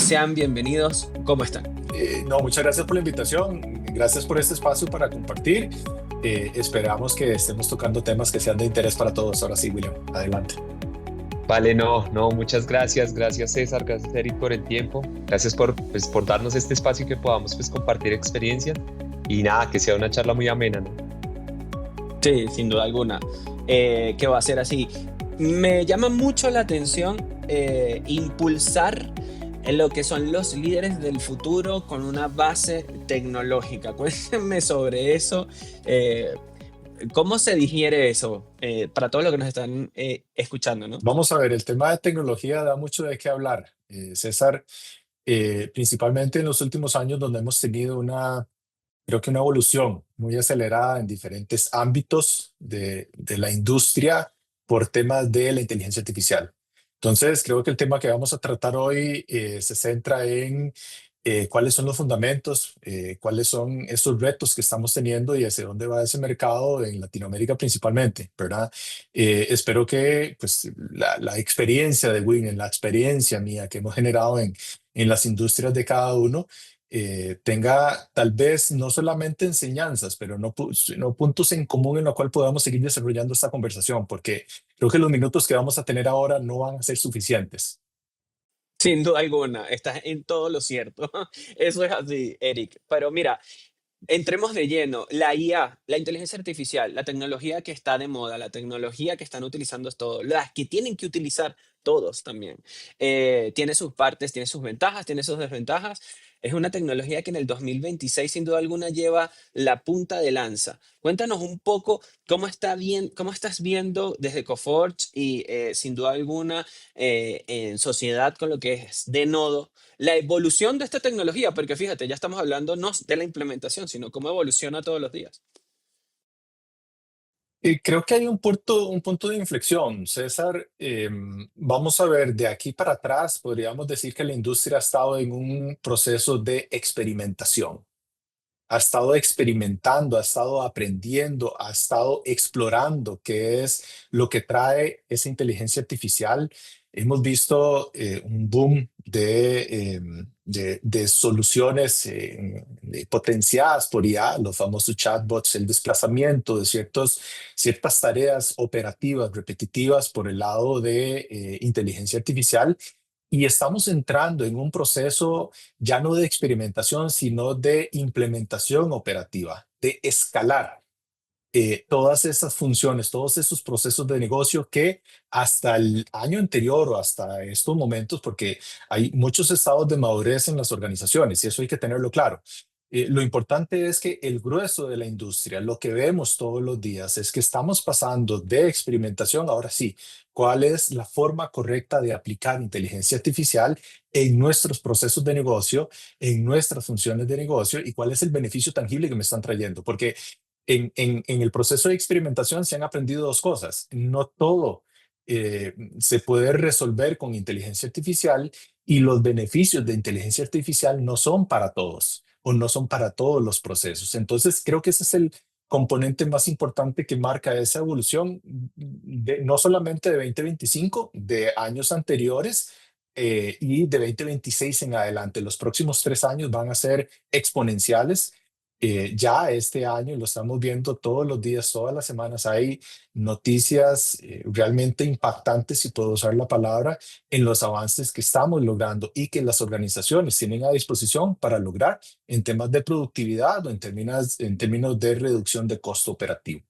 sean bienvenidos. ¿Cómo están? No, muchas gracias por la invitación. Gracias por este espacio para compartir. Esperamos que estemos tocando temas que sean de interés para todos. Ahora sí, William, adelante. Vale, no, muchas gracias. Gracias César, gracias Eric por el tiempo. Gracias por darnos este espacio y que podamos compartir experiencias. Y nada, que sea una charla muy amena, ¿no? Sí, sin duda alguna, que va a ser así. Me llama mucho la atención impulsar en lo que son los líderes del futuro con una base tecnológica. Cuéntenme sobre eso. eh, ¿Cómo se digiere eso para todos los que nos están escuchando, ¿no? Vamos a ver, el tema de tecnología da mucho de qué hablar. César, principalmente en los últimos años donde hemos tenido creo que una evolución muy acelerada en diferentes ámbitos de la industria por temas de la inteligencia artificial. Entonces, creo que el tema que vamos a tratar hoy se centra en cuáles son los fundamentos, cuáles son esos retos que estamos teniendo y hacia dónde va ese mercado en Latinoamérica principalmente, ¿verdad? Espero que pues, la experiencia de Win, la experiencia mía que hemos generado en las industrias de cada uno, tenga tal vez no solamente enseñanzas, pero no puntos en común en los cuales podamos seguir desarrollando esta conversación, porque creo que los minutos que vamos a tener ahora no van a ser suficientes. Sin duda alguna, estás en todo lo cierto. Eso es así, Eric. Pero mira, entremos de lleno. La IA, la inteligencia artificial, la tecnología que está de moda, la tecnología que están utilizando todos, las que tienen que utilizar todos también. Tiene sus partes, tiene sus ventajas, tiene sus desventajas. Es una tecnología que en el 2026 sin duda alguna lleva la punta de lanza. Cuéntanos un poco cómo estás viendo desde Coforge y sin duda alguna en sociedad con lo que es de nodo la evolución de esta tecnología, porque fíjate, ya estamos hablando no de la implementación, sino cómo evoluciona todos los días. Creo que hay un punto de inflexión, César. Vamos a ver, de aquí para atrás, podríamos decir que la industria ha estado en un proceso de experimentación. Ha estado experimentando, ha estado aprendiendo, ha estado explorando qué es lo que trae esa inteligencia artificial. Hemos visto un boom de soluciones potenciadas por IA, los famosos chatbots, el desplazamiento de ciertas tareas operativas repetitivas por el lado de inteligencia artificial. Y estamos entrando en un proceso ya no de experimentación, sino de implementación operativa, de escalar todas esas funciones, todos esos procesos de negocio que hasta el año anterior o hasta estos momentos, porque hay muchos estados de madurez en las organizaciones y eso hay que tenerlo claro. Lo importante es que el grueso de la industria, lo que vemos todos los días, es que estamos pasando de experimentación, ahora sí, cuál es la forma correcta de aplicar inteligencia artificial en nuestros procesos de negocio, en nuestras funciones de negocio y cuál es el beneficio tangible que me están trayendo. Porque en el proceso de experimentación se han aprendido dos cosas. No todo se puede resolver con inteligencia artificial y los beneficios de inteligencia artificial no son para todos o no son para todos los procesos. Entonces, creo que ese es el componente más importante que marca esa evolución, no solamente de 2025, de años anteriores y de 2026 en adelante. Los próximos 3 años van a ser exponenciales. Ya este año lo estamos viendo todos los días, todas las semanas hay noticias realmente impactantes, si puedo usar la palabra, en los avances que estamos logrando y que las organizaciones tienen a disposición para lograr en temas de productividad o en términos de reducción de costo operativo.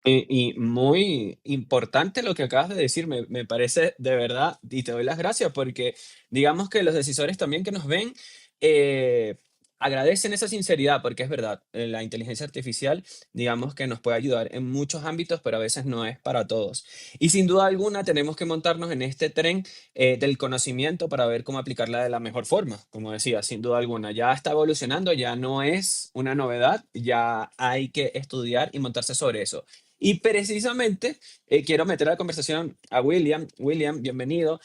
Y muy importante lo que acabas de decir, me parece de verdad, y te doy las gracias porque digamos que los decisores también que nos ven eh, agradecen esa sinceridad, porque es verdad, la inteligencia artificial, digamos que nos puede ayudar en muchos ámbitos, pero a veces no es para todos. Y sin duda alguna tenemos que montarnos en este tren del conocimiento para ver cómo aplicarla de la mejor forma, como decía, sin duda alguna. Ya está evolucionando, ya no es una novedad, ya hay que estudiar y montarse sobre eso. Y precisamente quiero meter a la conversación a William. William, bienvenido,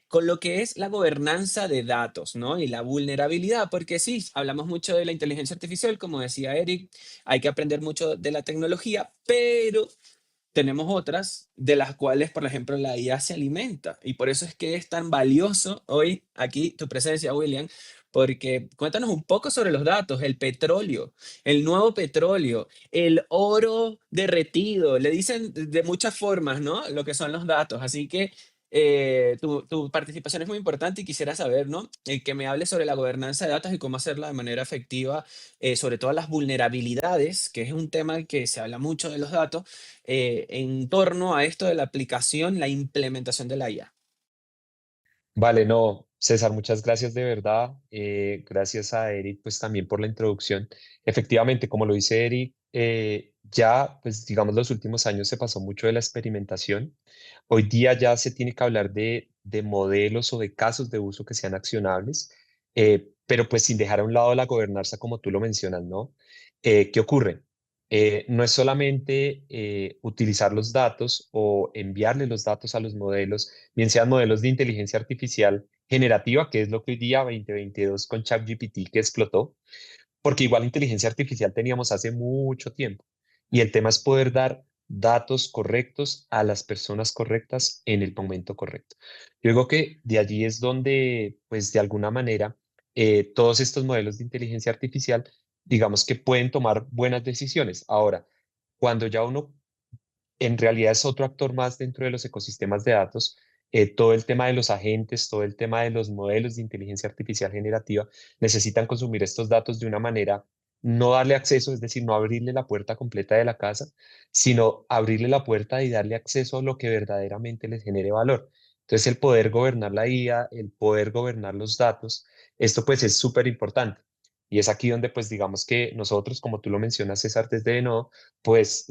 con lo que es la gobernanza de datos, ¿no? Y la vulnerabilidad, porque sí, hablamos mucho de la inteligencia artificial, como decía Eric, hay que aprender mucho de la tecnología, pero tenemos otras de las cuales, por ejemplo, la IA se alimenta. Y por eso es que es tan valioso hoy aquí tu presencia, William, porque cuéntanos un poco sobre los datos, el petróleo, el nuevo petróleo, el oro derretido. Le dicen de muchas formas, ¿no? Lo que son los datos. Así que tu participación es muy importante y quisiera saber, ¿no? Que me hables sobre la gobernanza de datos y cómo hacerla de manera efectiva, sobre todo las vulnerabilidades, que es un tema que se habla mucho de los datos, en torno a esto de la aplicación, la implementación de la IA. Vale, no, César, muchas gracias de verdad. Gracias a Eric, pues también por la introducción. Efectivamente, como lo dice Eric, ya, pues digamos, los últimos años se pasó mucho de la experimentación. Hoy día ya se tiene que hablar de modelos o de casos de uso que sean accionables, pero pues sin dejar a un lado la gobernanza, como tú lo mencionas, ¿no? ¿Qué ocurre? No es solamente utilizar los datos o enviarle los datos a los modelos, bien sean modelos de inteligencia artificial generativa, que es lo que hoy día 2022 con ChatGPT que explotó, porque igual inteligencia artificial teníamos hace mucho tiempo. Y el tema es poder dar datos correctos a las personas correctas en el momento correcto. Yo digo que de allí es donde, pues de alguna manera, todos estos modelos de inteligencia artificial, digamos que pueden tomar buenas decisiones. Ahora, cuando ya uno en realidad es otro actor más dentro de los ecosistemas de datos. Todo el tema de los agentes, todo el tema de los modelos de inteligencia artificial generativa necesitan consumir estos datos de una manera, no darle acceso, es decir, no abrirle la puerta completa de la casa, sino abrirle la puerta y darle acceso a lo que verdaderamente les genere valor. Entonces, el poder gobernar la IA, el poder gobernar los datos, esto pues es súper importante. Y es aquí donde pues digamos que nosotros, como tú lo mencionas, César, desde Deno, pues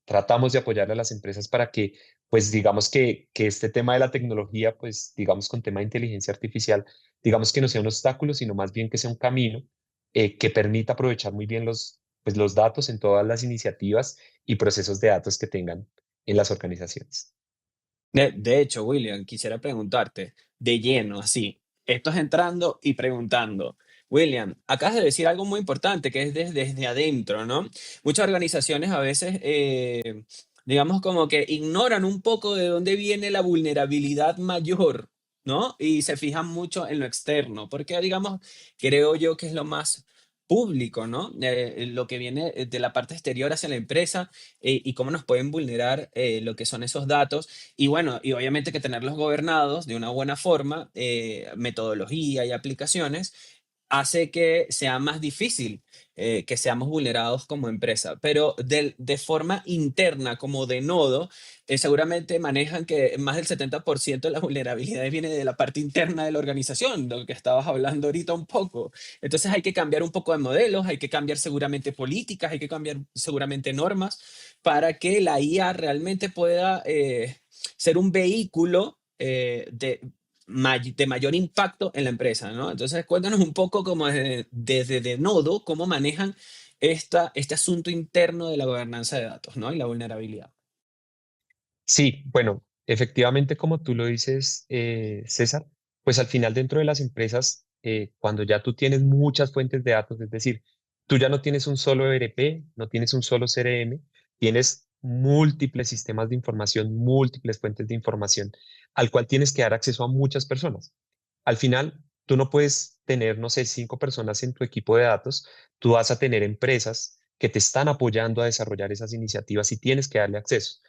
tratamos de apoyar a las empresas para que, pues digamos que este tema de la tecnología, pues digamos con tema de inteligencia artificial, digamos que no sea un obstáculo, sino más bien que sea un camino que permita aprovechar muy bien pues, los datos en todas las iniciativas y procesos de datos que tengan en las organizaciones. De hecho, William, quisiera preguntarte de lleno, así, esto es entrando y preguntando. William, acabas de decir algo muy importante que es desde adentro, ¿no? Muchas organizaciones a veces, digamos, como que ignoran un poco de dónde viene la vulnerabilidad mayor, ¿no? Y se fijan mucho en lo externo, porque, digamos, creo yo que es lo más público, ¿no? Lo que viene de la parte exterior hacia la empresa, y cómo nos pueden vulnerar lo que son esos datos y bueno, y obviamente que tenerlos gobernados de una buena forma, metodología y aplicaciones, hace que sea más difícil que seamos vulnerados como empresa. Pero de forma interna, como de nodo, seguramente manejan que más del 70% de las vulnerabilidades viene de la parte interna de la organización, lo que estabas hablando ahorita un poco. Entonces hay que cambiar un poco de modelos, hay que cambiar seguramente políticas, hay que cambiar seguramente normas para que la IA realmente pueda ser un vehículo de mayor impacto en la empresa, ¿no? Entonces, cuéntanos un poco como desde de Nodo, cómo manejan este asunto interno de la gobernanza de datos, ¿no? Y la vulnerabilidad. Sí, bueno, efectivamente, como tú lo dices, César, pues al final dentro de las empresas, cuando ya tú tienes muchas fuentes de datos, es decir, tú ya no tienes un solo ERP, no tienes un solo CRM, tienes múltiples sistemas de información, múltiples fuentes de información, al cual tienes que dar acceso a muchas personas. Al final, tú no puedes tener, no sé, 5 personas en tu equipo de datos, tú vas a tener empresas que te están apoyando a desarrollar esas iniciativas y tienes que darle acceso.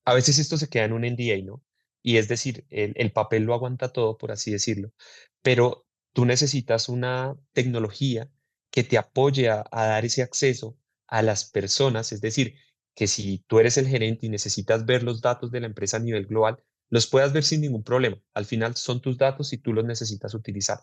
A veces esto se queda en un NDA, ¿no? Y es decir, el papel lo aguanta todo, por así decirlo, pero tú necesitas una tecnología que te apoye a dar ese acceso a las personas, es decir, que si tú eres el gerente y necesitas ver los datos de la empresa a nivel global, los puedas ver sin ningún problema. Al final son tus datos y tú los necesitas utilizar.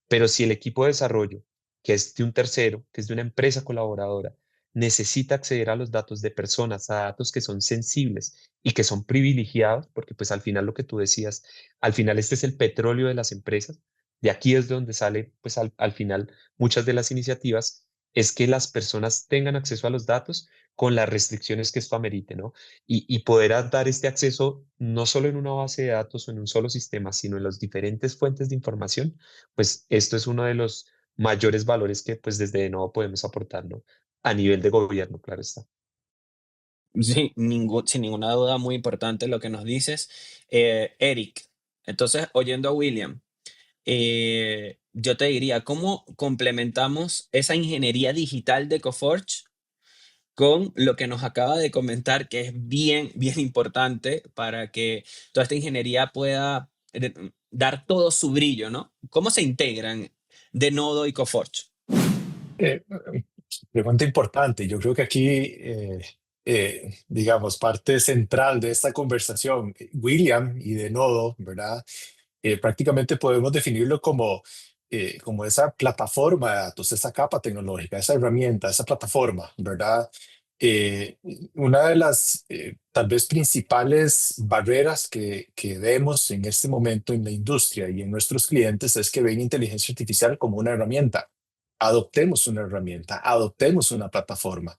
Pero si el equipo de desarrollo, que es de un tercero, que es de una empresa colaboradora, necesita acceder a los datos de personas, a datos que son sensibles y que son privilegiados, porque pues al final lo que tú decías, al final este es el petróleo de las empresas, de aquí es de donde sale pues al final muchas de las iniciativas, es que las personas tengan acceso a los datos con las restricciones que esto amerite, ¿no? Y poder dar este acceso no solo en una base de datos o en un solo sistema, sino en las diferentes fuentes de información, pues esto es uno de los mayores valores que pues desde de nuevo podemos aportar, ¿no? A nivel de gobierno, claro está. Sí, sin ninguna duda, muy importante lo que nos dices. Eric, entonces, oyendo a William, yo te diría, ¿cómo complementamos esa ingeniería digital de Coforge con lo que nos acaba de comentar, que es bien, bien importante para que toda esta ingeniería pueda dar todo su brillo, ¿no? ¿Cómo se integran de Nodo y Coforge? Eh, Pregunta importante. Yo creo que aquí, digamos, parte central de esta conversación, William y de Nodo, ¿verdad? Prácticamente podemos definirlo como esa plataforma de datos, esa capa tecnológica, esa herramienta, esa plataforma, ¿verdad? Eh, una de las tal vez principales barreras que vemos en este momento en la industria y en nuestros clientes es que ven inteligencia artificial como una herramienta. Adoptemos una herramienta, adoptemos una plataforma,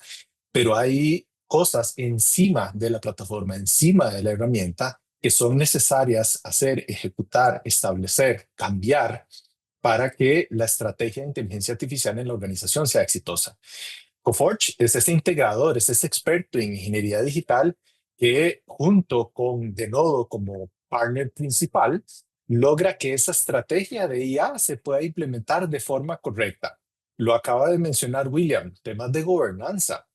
pero hay cosas encima de la plataforma, encima de la herramienta, que son necesarias hacer, ejecutar, establecer, cambiar para que la estrategia de inteligencia artificial en la organización sea exitosa. Coforge es ese integrador, es ese experto en ingeniería digital que junto con Denodo como partner principal logra que esa estrategia de IA se pueda implementar de forma correcta. Lo acaba de mencionar William, temas de gobernanza,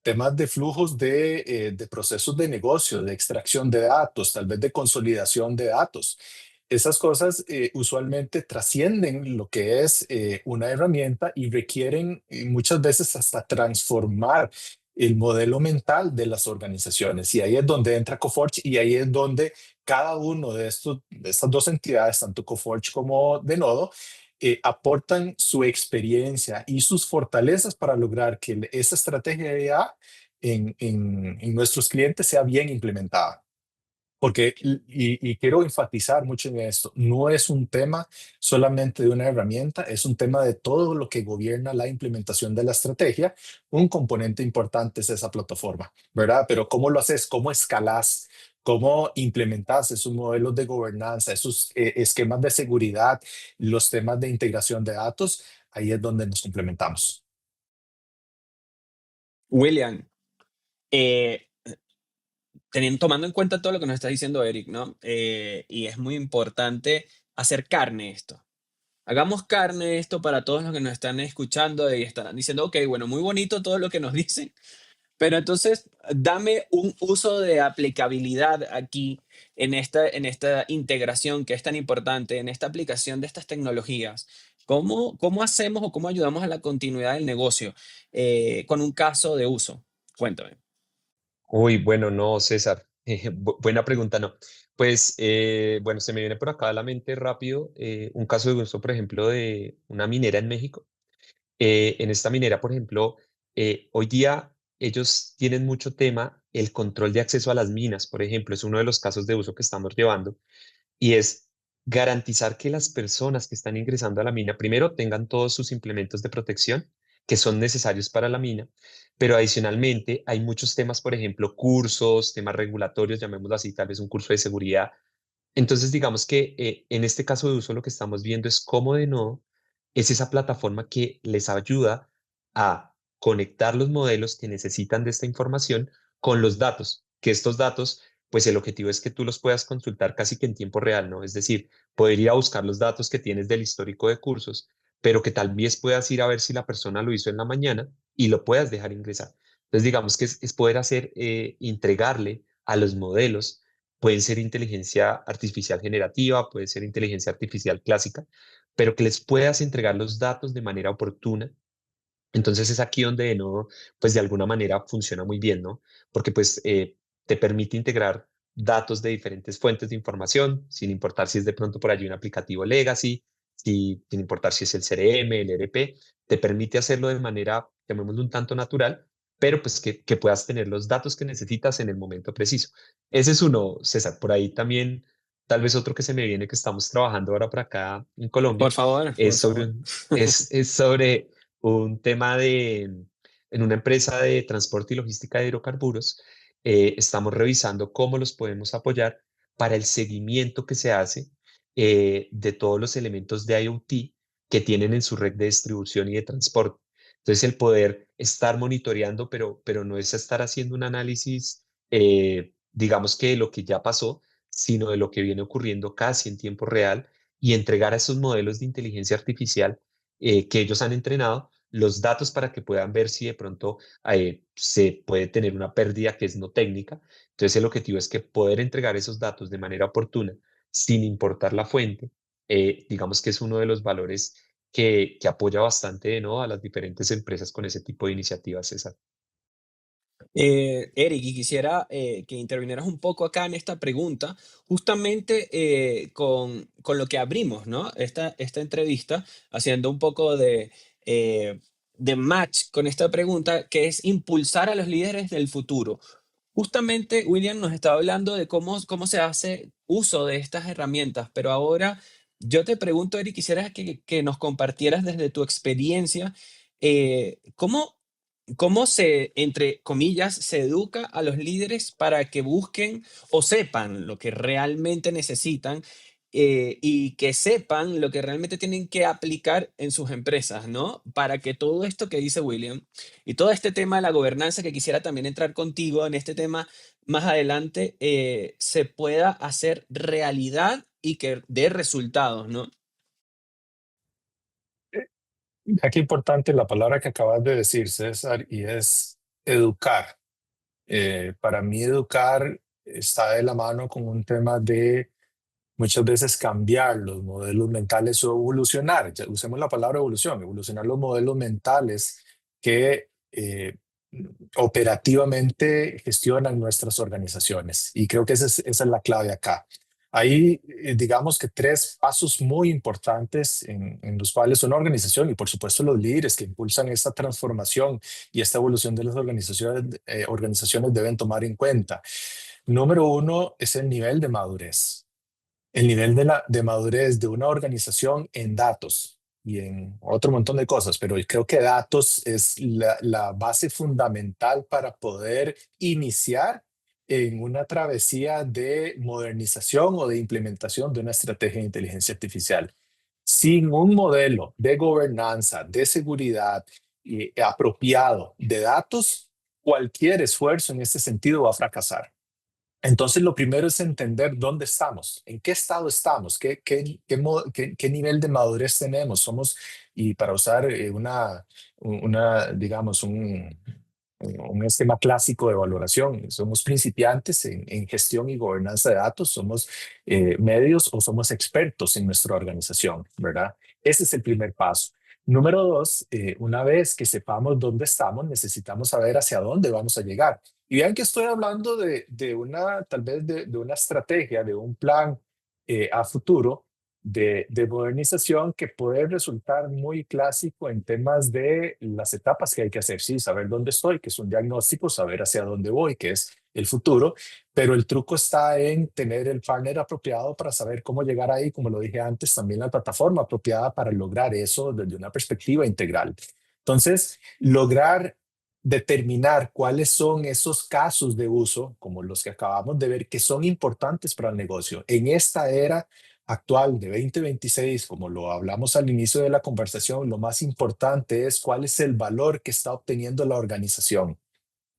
temas de flujos de procesos de negocio, de extracción de datos, tal vez de consolidación de datos. Esas cosas usualmente trascienden lo que es una herramienta y requieren muchas veces hasta transformar el modelo mental de las organizaciones. Y ahí es donde entra Coforge y ahí es donde cada uno de estas dos entidades, tanto Coforge como Denodo, aportan su experiencia y sus fortalezas para lograr que esa estrategia de IA en nuestros clientes sea bien implementada. Porque, y quiero enfatizar mucho en esto, no es un tema solamente de una herramienta, es un tema de todo lo que gobierna la implementación de la estrategia. Un componente importante es esa plataforma, ¿verdad? Pero ¿cómo lo haces? ¿Cómo escalas? ¿Cómo implementas esos modelos de gobernanza, esos esquemas de seguridad, los temas de integración de datos? Ahí es donde nos complementamos. William, eh, tomando en cuenta todo lo que nos está diciendo Eric, ¿no? Y es muy importante hacer carne esto. Hagamos carne esto para todos los que nos están escuchando y estarán diciendo, ok, bueno, muy bonito todo lo que nos dicen, pero entonces dame un uso de aplicabilidad aquí en esta integración que es tan importante, en esta aplicación de estas tecnologías. ¿Cómo hacemos o cómo ayudamos a la continuidad del negocio con un caso de uso? Cuéntame. Uy, bueno, no, César. Buena pregunta, no. Pues, bueno, se me viene por acá a la mente rápido un caso de uso, por ejemplo, de una minera en México. En esta minera, por ejemplo, hoy día ellos tienen mucho tema, el control de acceso a las minas, por ejemplo, es uno de los casos de uso que estamos llevando, y es garantizar que las personas que están ingresando a la mina primero tengan todos sus implementos de protección que son necesarios para la mina, pero adicionalmente hay muchos temas, por ejemplo, cursos, temas regulatorios, llamémoslo así, tal vez un curso de seguridad. Entonces, digamos que en este caso de uso lo que estamos viendo es cómo de nuevo es esa plataforma que les ayuda a conectar los modelos que necesitan de esta información con los datos, que estos datos, pues el objetivo es que tú los puedas consultar casi que en tiempo real, ¿no? Es decir, poder ir a buscar los datos que tienes del histórico de cursos, pero que tal vez puedas ir a ver si la persona lo hizo en la mañana y lo puedas dejar ingresar. Entonces, digamos que es poder hacer, entregarle a los modelos. Pueden ser inteligencia artificial generativa, puede ser inteligencia artificial clásica, pero que les puedas entregar los datos de manera oportuna. Entonces es aquí donde de nuevo, pues de alguna manera funciona muy bien, ¿no? Porque pues te permite integrar datos de diferentes fuentes de información, sin importar si es de pronto por allí un aplicativo legacy, sin importar si es el CRM, el ERP, te permite hacerlo de manera, llamémoslo un tanto natural, pero pues que puedas tener los datos que necesitas en el momento preciso. Ese es uno, César. Por ahí también, tal vez otro que se me viene que estamos trabajando ahora por acá en Por Colombia, favor, es por sobre, favor. es sobre un tema en una empresa de transporte y logística de hidrocarburos, estamos revisando cómo los podemos apoyar para el seguimiento que se hace de todos los elementos de IoT que tienen en su red de distribución y de transporte. Entonces, el poder estar monitoreando, pero no es estar haciendo un análisis, digamos que de lo que ya pasó, sino de lo que viene ocurriendo casi en tiempo real y entregar a esos modelos de inteligencia artificial que ellos han entrenado los datos para que puedan ver si de pronto se puede tener una pérdida que es no técnica. Entonces, el objetivo es que poder entregar esos datos de manera oportuna, sin importar la fuente, digamos que es uno de los valores que apoya bastante, ¿no? A las diferentes empresas con ese tipo de iniciativas, César. Eric, y quisiera que intervinieras un poco acá en esta pregunta, justamente con lo que abrimos, ¿no? Esta entrevista, haciendo un poco de match con esta pregunta, que es impulsar a los líderes del futuro. Justamente William nos estaba hablando de cómo se hace uso de estas herramientas, pero ahora yo te pregunto, Eric, quisiera que nos compartieras desde tu experiencia, ¿cómo, cómo se, entre comillas, se educa a los líderes para que busquen o sepan lo que realmente necesitan y que sepan lo que realmente tienen que aplicar en sus empresas, ¿no? Para que todo esto que dice William y todo este tema de la gobernanza, que quisiera también entrar contigo en este tema más adelante, se pueda hacer realidad y que dé resultados, ¿no? Aquí importante la palabra que acabas de decir, César, y es educar. Para mí educar está de la mano con un tema de muchas veces cambiar los modelos mentales o evolucionar. Ya usemos la palabra evolución, evolucionar los modelos mentales que operativamente gestionan nuestras organizaciones. Y creo que esa es la clave acá. Hay, digamos que tres pasos muy importantes en los cuales una organización y por supuesto los líderes que impulsan esta transformación y esta evolución de las organizaciones deben tomar en cuenta. Número uno es el nivel de madurez, el nivel de madurez de una organización en datos y en otro montón de cosas, pero creo que datos es la base fundamental para poder iniciar en una travesía de modernización o de implementación de una estrategia de inteligencia artificial. Sin un modelo de gobernanza, de seguridad apropiado de datos, cualquier esfuerzo en este sentido va a fracasar. Entonces, lo primero es entender dónde estamos, en qué estado estamos, qué nivel de madurez tenemos. Somos, y para usar digamos, un esquema clásico de valoración, somos principiantes en gestión y gobernanza de datos, somos medios o somos expertos en nuestra organización, ¿verdad? Ese es el primer paso. Número dos, una vez que sepamos dónde estamos, necesitamos saber hacia dónde vamos a llegar. Y vean que estoy hablando tal vez de una estrategia, de un plan a futuro de modernización que puede resultar muy clásico en temas de las etapas que hay que hacer. Sí, saber dónde estoy, que es un diagnóstico, saber hacia dónde voy, que es el futuro, pero el truco está en tener el partner apropiado para saber cómo llegar ahí, como lo dije antes, también la plataforma apropiada para lograr eso desde una perspectiva integral. Entonces, lograr determinar cuáles son esos casos de uso, como los que acabamos de ver, que son importantes para el negocio. En esta era actual de 2026, como lo hablamos al inicio de la conversación, lo más importante es cuál es el valor que está obteniendo la organización.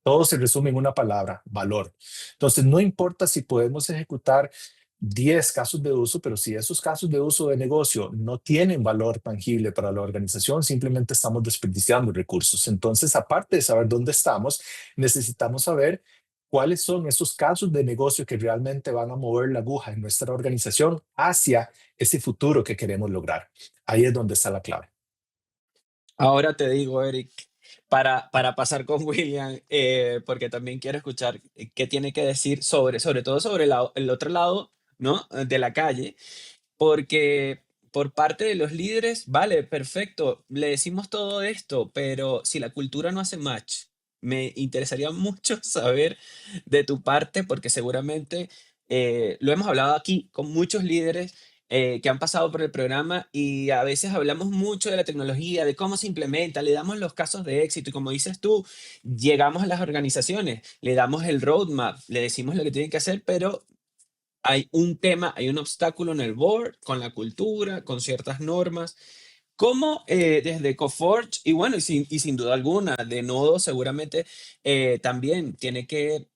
Todo se resume en una palabra, valor. Entonces, no importa si podemos ejecutar 10 casos de uso, pero si esos casos de uso de negocio no tienen valor tangible para la organización, simplemente estamos desperdiciando recursos. Entonces, aparte de saber dónde estamos, necesitamos saber cuáles son esos casos de negocio que realmente van a mover la aguja en nuestra organización hacia ese futuro que queremos lograr. Ahí es donde está la clave. Ahora te digo, Eric, para pasar con William, porque también quiero escuchar qué tiene que decir sobre todo sobre el otro lado, ¿no? De la calle, porque por parte de los líderes, vale, perfecto, le decimos todo esto, pero si la cultura no hace match, me interesaría mucho saber de tu parte, porque seguramente lo hemos hablado aquí con muchos líderes que han pasado por el programa y a veces hablamos mucho de la tecnología, de cómo se implementa, le damos los casos de éxito y como dices tú, llegamos a las organizaciones, le damos el roadmap, le decimos lo que tienen que hacer, pero hay un tema, hay un obstáculo en el board, con la cultura, con ciertas normas. ¿Cómo desde Coforge, y bueno, y sin duda alguna, de Nodo seguramente también tiene que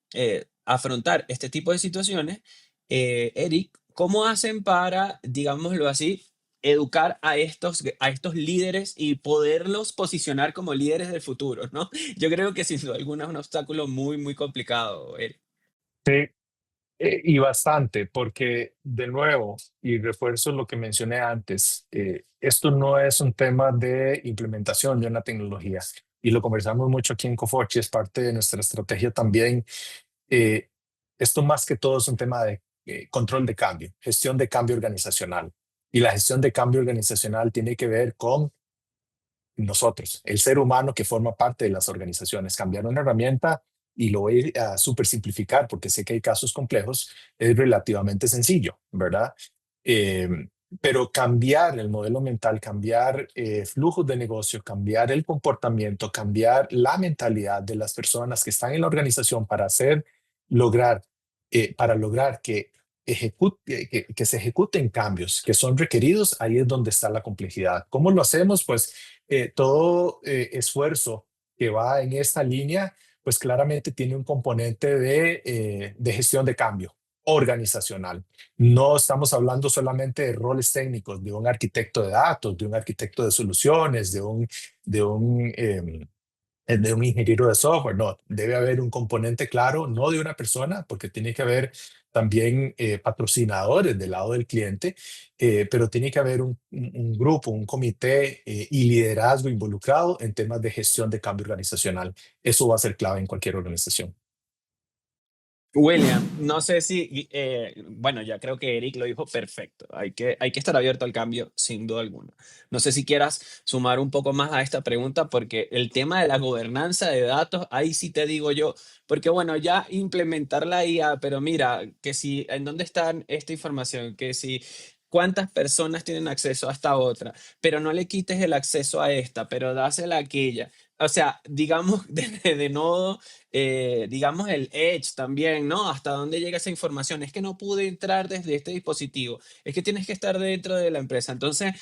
afrontar este tipo de situaciones, Eric, ¿cómo hacen para, digámoslo así, educar a estos líderes y poderlos posicionar como líderes del futuro, ¿no? Yo creo que sin duda alguna es un obstáculo muy, muy complicado, Eric. Sí, y bastante, porque de nuevo, y refuerzo lo que mencioné antes, esto no es un tema de implementación de una tecnología, y lo conversamos mucho aquí en Coforchi, es parte de nuestra estrategia también. eh, Esto más que todo es un tema de control de cambio, gestión de cambio organizacional. Y la gestión de cambio organizacional tiene que ver con nosotros, el ser humano que forma parte de las organizaciones. Cambiar una herramienta, y lo voy a súper simplificar porque sé que hay casos complejos, es relativamente sencillo, ¿verdad? Eh, pero cambiar el modelo mental, cambiar flujos de negocio, cambiar el comportamiento, cambiar la mentalidad de las personas que están en la organización lograr, para lograr que se ejecuten cambios que son requeridos, ahí es donde está la complejidad. ¿Cómo lo hacemos? Pues todo esfuerzo que va en esta línea, pues claramente tiene un componente de gestión de cambio organizacional. No estamos hablando solamente de roles técnicos, de un arquitecto de datos, de un arquitecto de soluciones, de un ingeniero de software. No, debe haber un componente claro, no de una persona, porque tiene que haber también patrocinadores del lado del cliente, pero tiene que haber un grupo, un comité y liderazgo involucrado en temas de gestión de cambio organizacional. Eso va a ser clave en cualquier organización. William, no sé si, bueno, ya creo que Eric lo dijo perfecto. Hay que estar abierto al cambio, sin duda alguna. No sé si quieras sumar un poco más a esta pregunta, porque el tema de la gobernanza de datos, ahí sí te digo yo, porque bueno, ya implementar la IA, pero mira, que si, ¿en dónde está esta información? Que si, ¿cuántas personas tienen acceso a esta otra? Pero no le quites el acceso a esta, pero dásela a aquella. O sea, digamos, de nodo digamos, el edge también, ¿no? Hasta dónde llega esa información. Es que no pude entrar desde este dispositivo. Es que tienes que estar dentro de la empresa. Entonces,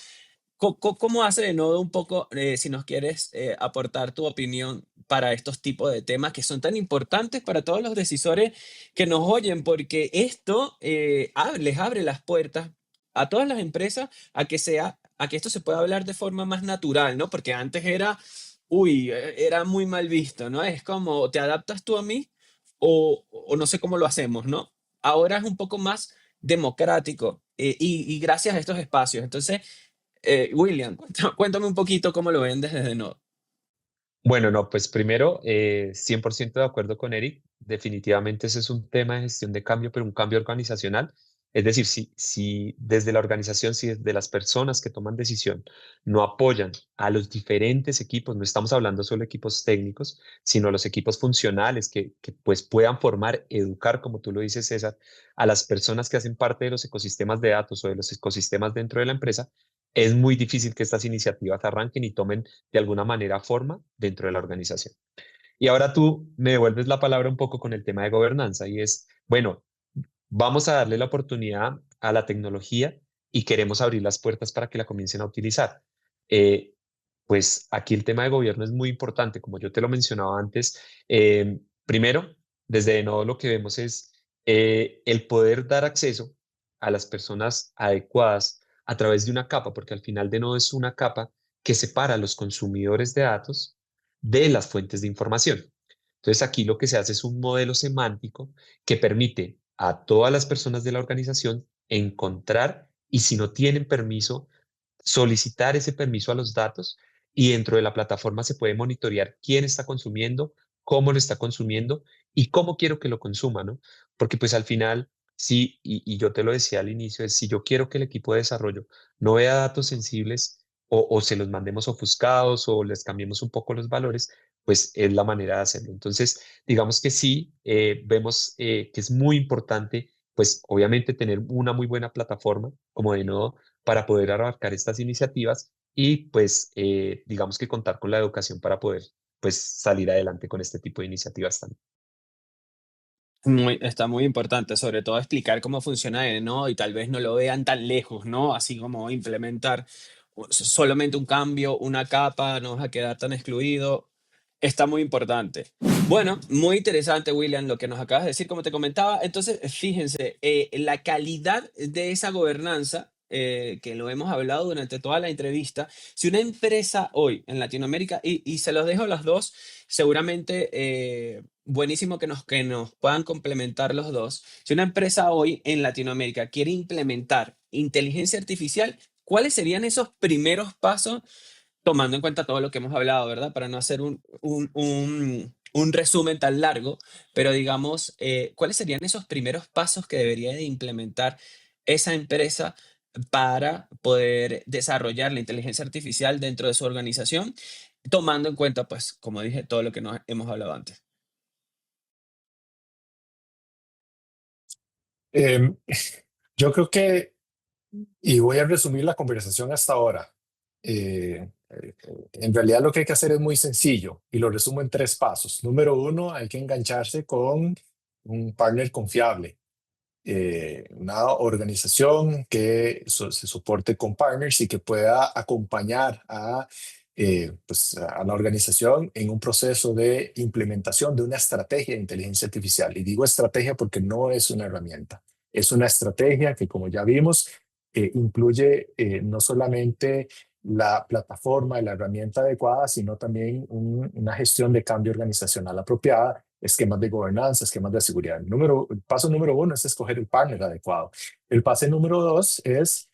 ¿cómo hace de nodo un poco, si nos quieres aportar tu opinión para estos tipos de temas que son tan importantes para todos los decisores que nos oyen? Porque esto les abre las puertas a todas las empresas a que esto se pueda hablar de forma más natural, ¿no? Porque antes era, uy, era muy mal visto, ¿no? Es como, ¿te adaptas tú a mí o no sé cómo lo hacemos, ¿no? Ahora es un poco más democrático y gracias a estos espacios. Entonces, William, cuéntame un poquito cómo lo ven desde Node. Bueno, no, pues primero, 100% de acuerdo con Eric. Definitivamente ese es un tema de gestión de cambio, pero un cambio organizacional. Es decir, si desde la organización, si desde las personas que toman decisión no apoyan a los diferentes equipos, no estamos hablando solo de equipos técnicos, sino los equipos funcionales que pues puedan formar, educar, como tú lo dices, César, a las personas que hacen parte de los ecosistemas de datos o de los ecosistemas dentro de la empresa, es muy difícil que estas iniciativas arranquen y tomen de alguna manera forma dentro de la organización. Y ahora tú me devuelves la palabra un poco con el tema de gobernanza y es, bueno, vamos a darle la oportunidad a la tecnología y queremos abrir las puertas para que la comiencen a utilizar. Eh, pues aquí el tema de gobierno es muy importante, como yo te lo mencionaba antes. Primero, desde de nuevo lo que vemos es el poder dar acceso a las personas adecuadas a través de una capa, porque al final de nuevo es una capa que separa a los consumidores de datos de las fuentes de información. Entonces aquí lo que se hace es un modelo semántico que permite a todas las personas de la organización encontrar y si no tienen permiso, solicitar ese permiso a los datos y dentro de la plataforma se puede monitorear quién está consumiendo, cómo lo está consumiendo y cómo quiero que lo consuma, ¿no? Porque pues al final, sí, y yo te lo decía al inicio, es si yo quiero que el equipo de desarrollo no vea datos sensibles o se los mandemos ofuscados o les cambiemos un poco los valores, pues es la manera de hacerlo. Entonces, digamos que sí, vemos que es muy importante, pues obviamente tener una muy buena plataforma como de Nodo para poder abarcar estas iniciativas y pues digamos que contar con la educación para poder pues salir adelante con este tipo de iniciativas también. Está muy importante, sobre todo explicar cómo funciona, ¿no? Y tal vez no lo vean tan lejos, ¿no? Así como implementar. solamente un cambio, una capa, no vas a quedar tan excluido. Está muy importante. Bueno, muy interesante, William, lo que nos acabas de decir, como te comentaba. Entonces, fíjense, la calidad de esa gobernanza, que lo hemos hablado durante toda la entrevista, si una empresa hoy en Latinoamérica, y se los dejo a los dos, seguramente buenísimo que nos puedan complementar los dos. Si una empresa hoy en Latinoamérica quiere implementar inteligencia artificial, ¿cuáles serían esos primeros pasos? Tomando en cuenta todo lo que hemos hablado, ¿verdad? Para no hacer un resumen tan largo, pero digamos, ¿cuáles serían esos primeros pasos que debería de implementar esa empresa para poder desarrollar la inteligencia artificial dentro de su organización, tomando en cuenta, pues, como dije, todo lo que nos hemos hablado antes? Em, yo creo que, y voy a resumir la conversación hasta ahora, en realidad lo que hay que hacer es muy sencillo y lo resumo en 3 pasos. Número uno, hay que engancharse con un partner confiable, una organización que se soporte con partners y que pueda acompañar pues, a la organización en un proceso de implementación de una estrategia de inteligencia artificial. Y digo estrategia porque no es una herramienta, es una estrategia que, como ya vimos, incluye no solamente la plataforma y la herramienta adecuada, sino también una gestión de cambio organizacional apropiada, esquemas de gobernanza, esquemas de seguridad. El paso número uno es escoger el partner adecuado. El paso número dos es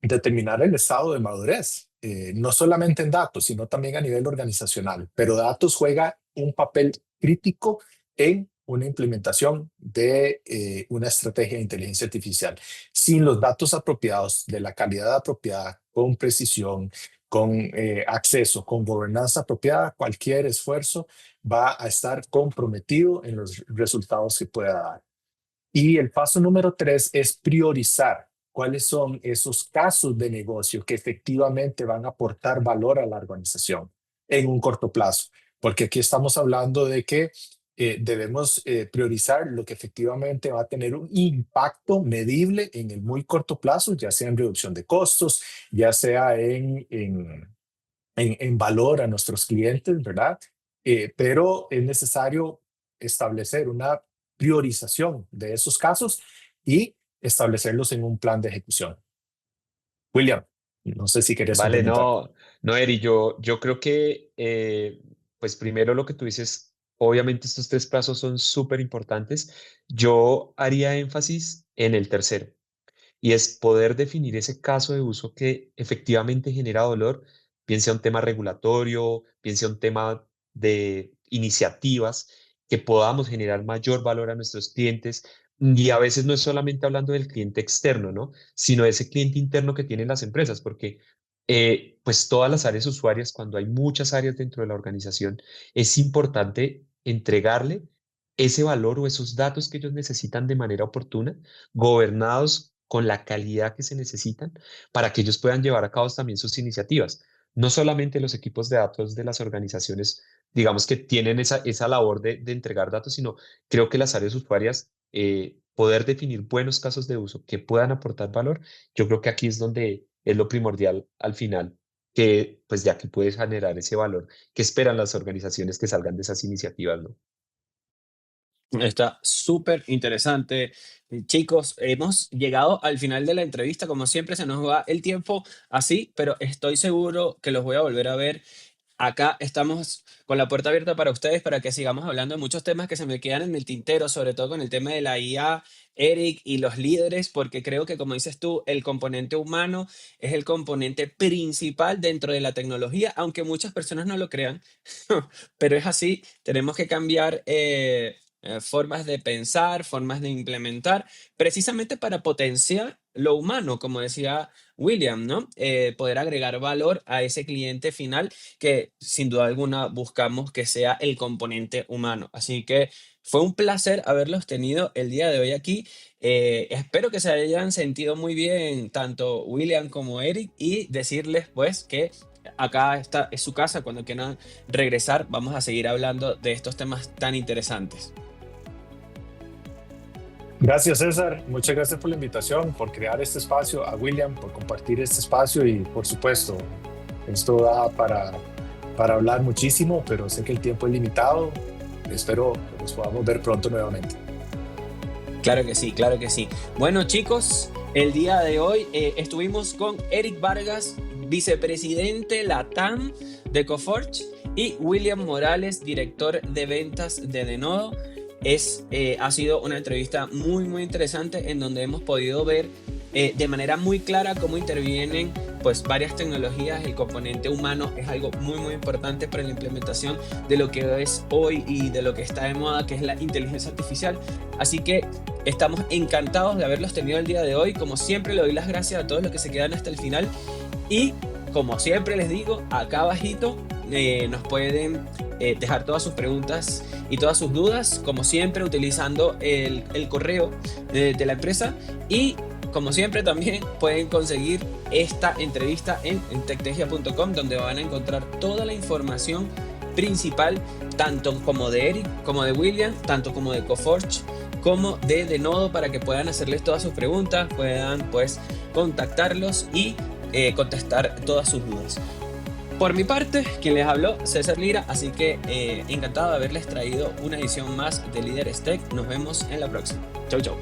determinar el estado de madurez, no solamente en datos, sino también a nivel organizacional. Pero datos juega un papel crítico en una implementación de una estrategia de inteligencia artificial. Sin los datos apropiados, de la calidad apropiada, con precisión, con acceso, con gobernanza apropiada, cualquier esfuerzo va a estar comprometido en los resultados que pueda dar. Y el paso número 3 es priorizar cuáles son esos casos de negocio que efectivamente van a aportar valor a la organización en un corto plazo. Porque aquí estamos hablando de que debemos priorizar lo que efectivamente va a tener un impacto medible en el muy corto plazo, ya sea en reducción de costos, ya sea en valor a nuestros clientes, ¿verdad? Pero es necesario establecer una priorización de esos casos y establecerlos en un plan de ejecución. William, no sé si querés Vale, complementar. no, Eri, yo creo que, pues primero lo que tú dices, obviamente estos 3 pasos son súper importantes. Yo haría énfasis en el tercero, y es poder definir ese caso de uso que efectivamente genera dolor, bien sea un tema regulatorio, bien sea un tema de iniciativas, que podamos generar mayor valor a nuestros clientes. Y a veces no es solamente hablando del cliente externo, ¿no? Sino de ese cliente interno que tienen las empresas, porque pues todas las áreas usuarias, cuando hay muchas áreas dentro de la organización, es importante entregarle ese valor o esos datos que ellos necesitan de manera oportuna, gobernados con la calidad que se necesitan para que ellos puedan llevar a cabo también sus iniciativas. No solamente los equipos de datos de las organizaciones, digamos que tienen esa labor de entregar datos, sino creo que las áreas usuarias, poder definir buenos casos de uso que puedan aportar valor, yo creo que aquí es donde es lo primordial al final, que pues ya que puedes generar ese valor que esperan las organizaciones que salgan de esas iniciativas, ¿no? Está súper interesante. Chicos, hemos llegado al final de la entrevista. Como siempre, se nos va el tiempo así, pero estoy seguro que los voy a volver a ver. Acá estamos con la puerta abierta para ustedes para que sigamos hablando de muchos temas que se me quedan en el tintero, sobre todo con el tema de la IA, Eric y los líderes, porque creo que, como dices tú, el componente humano es el componente principal dentro de la tecnología, aunque muchas personas no lo crean, pero es así. Tenemos que cambiar formas de pensar, formas de implementar, precisamente para potenciar lo humano, como decía William, ¿no? Poder agregar valor a ese cliente final que sin duda alguna buscamos que sea el componente humano. Así que fue un placer haberlos tenido el día de hoy aquí. Espero que se hayan sentido muy bien tanto William como Eric y decirles pues que acá está, es su casa. Cuando quieran regresar vamos a seguir hablando de estos temas tan interesantes. Gracias, César. Muchas gracias por la invitación, por crear este espacio, a William por compartir este espacio y, por supuesto, esto da para hablar muchísimo, pero sé que el tiempo es limitado. Espero que nos podamos ver pronto nuevamente. Claro que sí, claro que sí. Bueno, chicos, el día de hoy estuvimos con Eric Vargas, vicepresidente LATAM de Coforge, y William Morales, director de ventas de Denodo. Ha sido una entrevista muy, muy interesante en donde hemos podido ver de manera muy clara cómo intervienen pues varias tecnologías. El componente humano es algo muy, muy importante para la implementación de lo que es hoy y de lo que está de moda, que es la inteligencia artificial. Así que estamos encantados de haberlos tenido el día de hoy. Como siempre, le doy las gracias a todos los que se quedan hasta el final. Y como siempre les digo, acá abajito nos pueden dejar todas sus preguntas y todas sus dudas, como siempre utilizando el correo de la empresa. Y como siempre también pueden conseguir esta entrevista en tectegia.com, donde van a encontrar toda la información principal, tanto como de Eric, como de William, tanto como de Coforge, como de Denodo, para que puedan hacerles todas sus preguntas, puedan pues contactarlos y contestar todas sus dudas. Por mi parte, quien les habló, César Lira, así que encantado de haberles traído una edición más de Líderes Tech. Nos vemos en la próxima. Chau, chau.